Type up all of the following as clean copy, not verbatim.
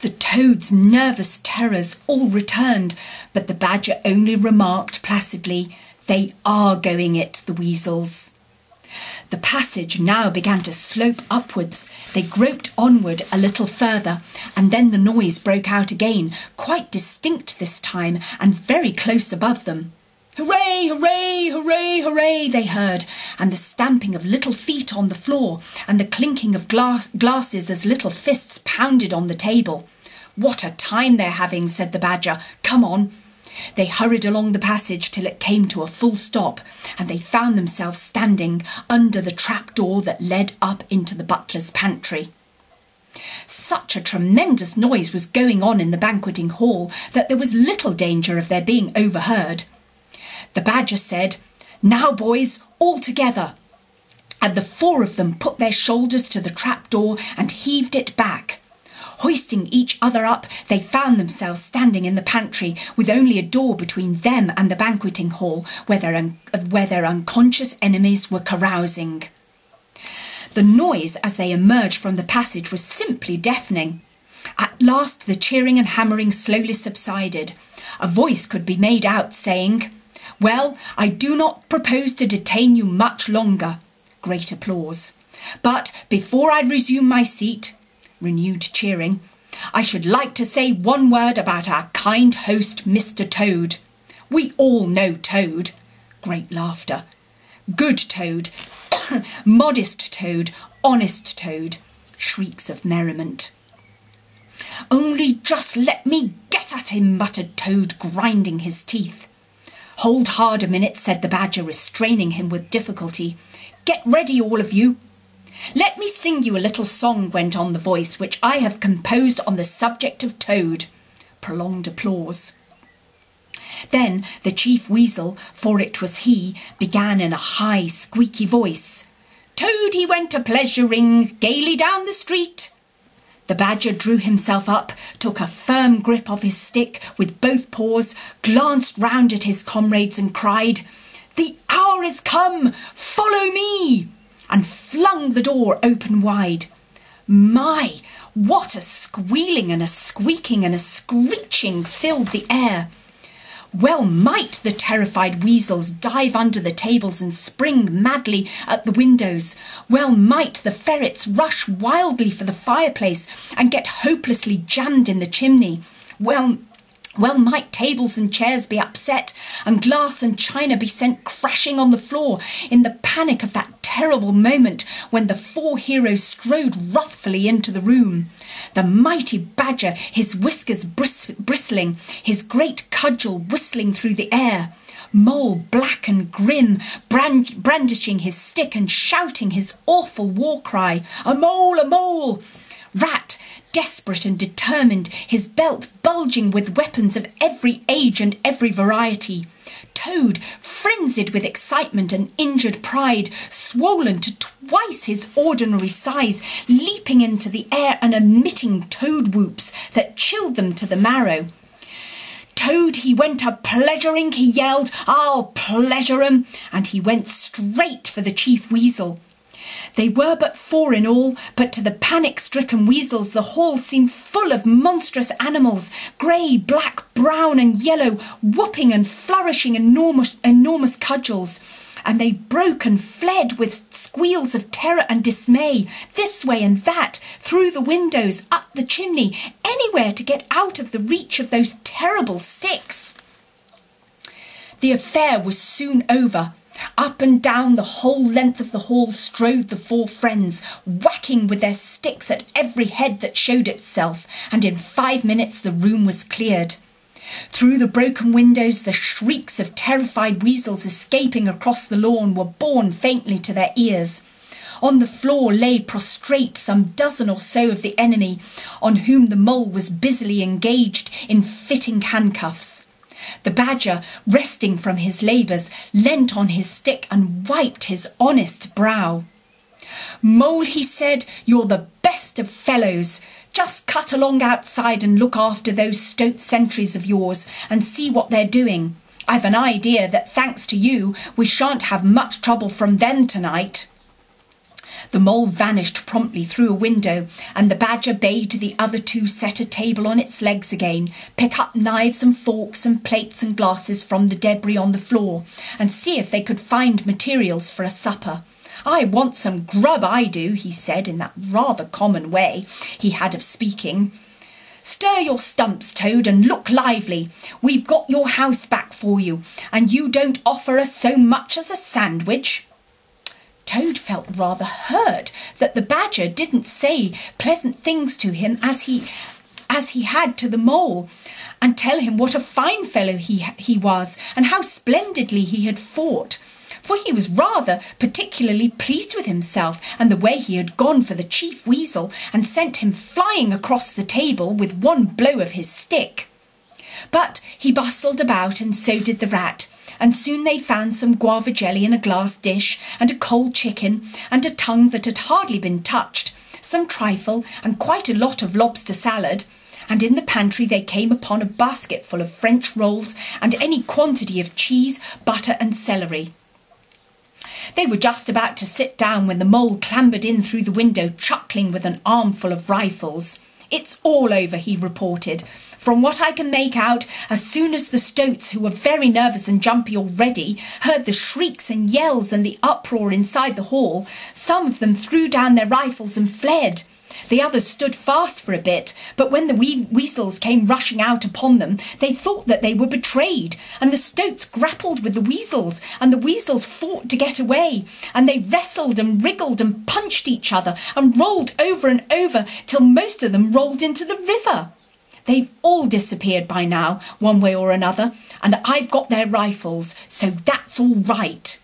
The toad's nervous terrors all returned, but the badger only remarked placidly, "They are going it, the weasels." The passage now began to slope upwards. They groped onward a little further, and then the noise broke out again, quite distinct this time, and very close above them. "Hooray, hooray, hooray, hooray," they heard, and the stamping of little feet on the floor, and the clinking of glasses as little fists pounded on the table. "What a time they're having," said the badger. "Come on." They hurried along the passage till it came to a full stop, and they found themselves standing under the trapdoor that led up into the butler's pantry. Such a tremendous noise was going on in the banqueting hall that there was little danger of their being overheard. The badger said, "Now, boys, all together." And the four of them put their shoulders to the trapdoor and heaved it back. Hoisting each other up, they found themselves standing in the pantry with only a door between them and the banqueting hall where their unconscious enemies were carousing. The noise as they emerged from the passage was simply deafening. At last the cheering and hammering slowly subsided. A voice could be made out saying, "Well, I do not propose to detain you much longer." Great applause. "But before I resume my seat," renewed cheering, "I should like to say one word about our kind host, Mr. Toad. We all know Toad." Great laughter. "Good Toad," "modest Toad," "honest Toad," shrieks of merriment. "Only just let me get at him," muttered Toad, grinding his teeth. "Hold hard a minute," said the badger, restraining him with difficulty. "Get ready, all of you." "Let me sing you a little song," went on the voice, "which I have composed on the subject of Toad." Prolonged applause. Then the chief weasel, for it was he, began in a high, squeaky voice. "Toad he went a-pleasuring gaily down the street." The badger drew himself up, took a firm grip of his stick with both paws, glanced round at his comrades and cried, "The hour is come! Follow me!" and flung the door open wide. My, what a squealing and a squeaking and a screeching filled the air. Well might the terrified weasels dive under the tables and spring madly at the windows. Well might the ferrets rush wildly for the fireplace and get hopelessly jammed in the chimney. Well might tables and chairs be upset and glass and china be sent crashing on the floor in the panic of that terrible moment when the four heroes strode wrathfully into the room. The mighty badger, his whiskers bristling, his great cudgel whistling through the air. Mole, black and grim, brandishing his stick and shouting his awful war cry, "A mole, a mole!" Rat, desperate and determined, his belt bulging with weapons of every age and every variety. Toad, frenzied with excitement and injured pride, swollen to twice his ordinary size, leaping into the air and emitting toad whoops that chilled them to the marrow. Toad he went a-pleasuring, he yelled, "I'll pleasure 'em," and he went straight for the chief weasel. They were but four in all, but to the panic-stricken weasels the hall seemed full of monstrous animals, grey, black, brown and yellow, whooping and flourishing enormous cudgels. And they broke and fled with squeals of terror and dismay, this way and that, through the windows, up the chimney, anywhere to get out of the reach of those terrible sticks. The affair was soon over. Up and down the whole length of the hall strode the four friends, whacking with their sticks at every head that showed itself, and in 5 minutes the room was cleared. Through the broken windows the shrieks of terrified weasels escaping across the lawn were borne faintly to their ears. On the floor lay prostrate some dozen or so of the enemy, on whom the mole was busily engaged in fitting handcuffs. The badger, resting from his labours, leant on his stick and wiped his honest brow. "Mole," he said, "you're the best of fellows. Just cut along outside and look after those stout sentries of yours and see what they're doing. I've an idea that, thanks to you, we shan't have much trouble from them tonight." The mole vanished promptly through a window, and the badger bade the other two set a table on its legs again, pick up knives and forks and plates and glasses from the debris on the floor, and see if they could find materials for a supper. "I want some grub, I do," he said in that rather common way he had of speaking. "Stir your stumps, Toad, and look lively. We've got your house back for you, and you don't offer us so much as a sandwich." Toad felt rather hurt that the badger didn't say pleasant things to him as he had to the mole, and tell him what a fine fellow he was and how splendidly he had fought. For he was rather particularly pleased with himself and the way he had gone for the chief weasel and sent him flying across the table with one blow of his stick. But he bustled about, and so did the rat, and soon they found some guava jelly in a glass dish, and a cold chicken, and a tongue that had hardly been touched, some trifle, and quite a lot of lobster salad. And in the pantry they came upon a basket full of French rolls and any quantity of cheese, butter and celery. They were just about to sit down when the mole clambered in through the window, chuckling with an armful of rifles. "It's all over," he reported. "From what I can make out, as soon as the stoats, who were very nervous and jumpy already, heard the shrieks and yells and the uproar inside the hall, some of them threw down their rifles and fled. The others stood fast for a bit, but when the weasels came rushing out upon them, they thought that they were betrayed, and the stoats grappled with the weasels, and the weasels fought to get away, and they wrestled and wriggled and punched each other and rolled over and over till most of them rolled into the river. They've all disappeared by now, one way or another, and I've got their rifles, so that's all right."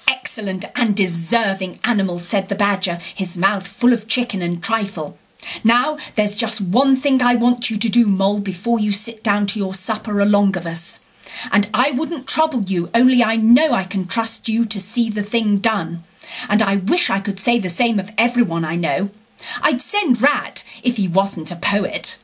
"Excellent and deserving animals," said the badger, his mouth full of chicken and trifle. "Now there's just one thing I want you to do, Mole, before you sit down to your supper along of us. And I wouldn't trouble you, only I know I can trust you to see the thing done. And I wish I could say the same of everyone I know. I'd send Rat if he wasn't a poet.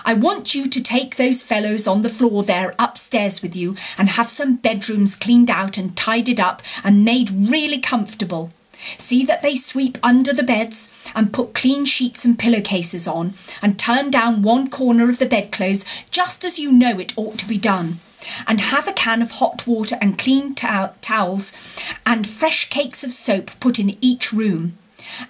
I want you to take those fellows on the floor there upstairs with you and have some bedrooms cleaned out and tidied up and made really comfortable. See that they sweep under the beds and put clean sheets and pillowcases on, and turn down one corner of the bedclothes just as you know it ought to be done. And have a can of hot water and clean towels and fresh cakes of soap put in each room.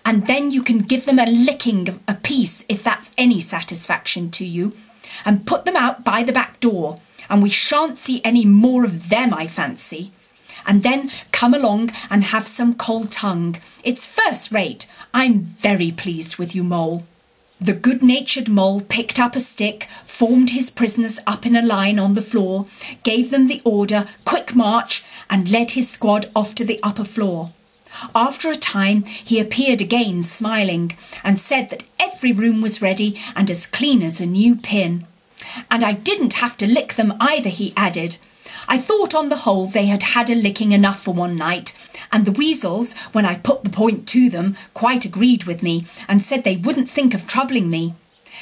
And then you can give them a licking apiece if that's any satisfaction to you, and put them out by the back door, and we shan't see any more of them, I fancy. And then come along and have some cold tongue. It's first rate. I'm very pleased with you, Mole." The good-natured Mole picked up a stick, formed his prisoners up in a line on the floor, gave them the order, "Quick march," and led his squad off to the upper floor. After a time he appeared again, smiling, and said that every room was ready and as clean as a new pin. "And I didn't have to lick them either," he added. "I thought on the whole they had had a licking enough for one night, and the weasels, when I put the point to them, quite agreed with me and said they wouldn't think of troubling me.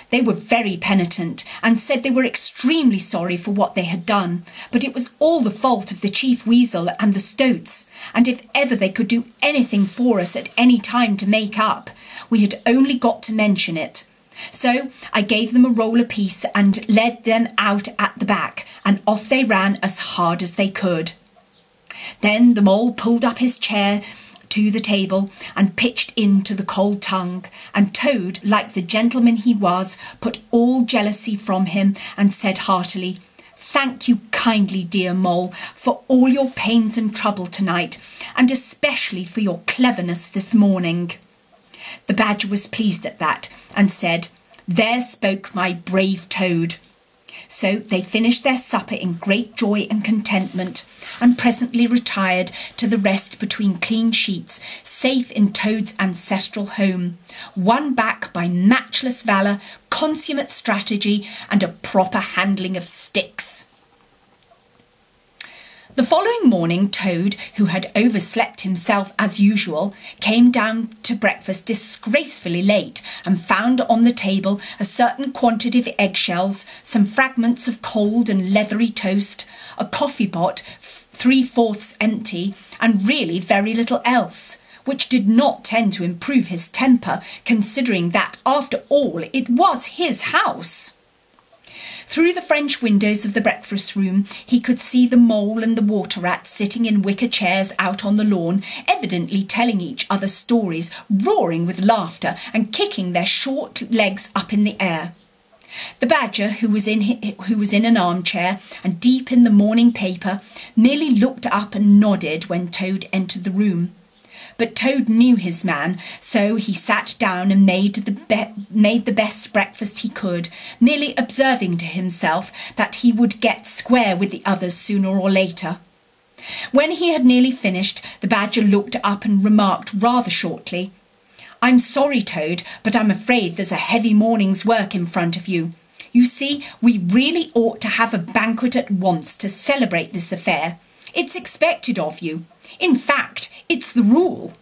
They were very penitent and said they were extremely sorry for what they had done, but it was all the fault of the chief weasel and the stoats, and if ever they could do anything for us at any time to make up, we had only got to mention it. So I gave them a roll apiece and led them out at the back, and off they ran as hard as they could." Then the Mole pulled up his chair to the table and pitched into the cold tongue, and Toad, like the gentleman he was, put all jealousy from him and said heartily, "Thank you kindly, dear Mole, for all your pains and trouble tonight, and especially for your cleverness this morning." The badger was pleased at that and said, "There spoke my brave Toad." So they finished their supper in great joy and contentment, and presently retired to the rest between clean sheets, safe in Toad's ancestral home, won back by matchless valour, consummate strategy, and a proper handling of sticks. The following morning Toad, who had overslept himself as usual, came down to breakfast disgracefully late, and found on the table a certain quantity of eggshells, some fragments of cold and leathery toast, a coffee pot 3/4 empty, and really very little else, which did not tend to improve his temper, considering that, after all, it was his house. Through the French windows of the breakfast room, he could see the mole and the water rat sitting in wicker chairs out on the lawn, evidently telling each other stories, roaring with laughter and kicking their short legs up in the air. The badger, who was in an armchair and deep in the morning paper, merely looked up and nodded when Toad entered the room. But Toad knew his man, so he sat down and made the best breakfast he could, merely observing to himself that he would get square with the others sooner or later. When he had nearly finished, the badger looked up and remarked rather shortly, "I'm sorry, Toad, but I'm afraid there's a heavy morning's work in front of you. You see, we really ought to have a banquet at once to celebrate this affair. It's expected of you. In fact, it's the rule."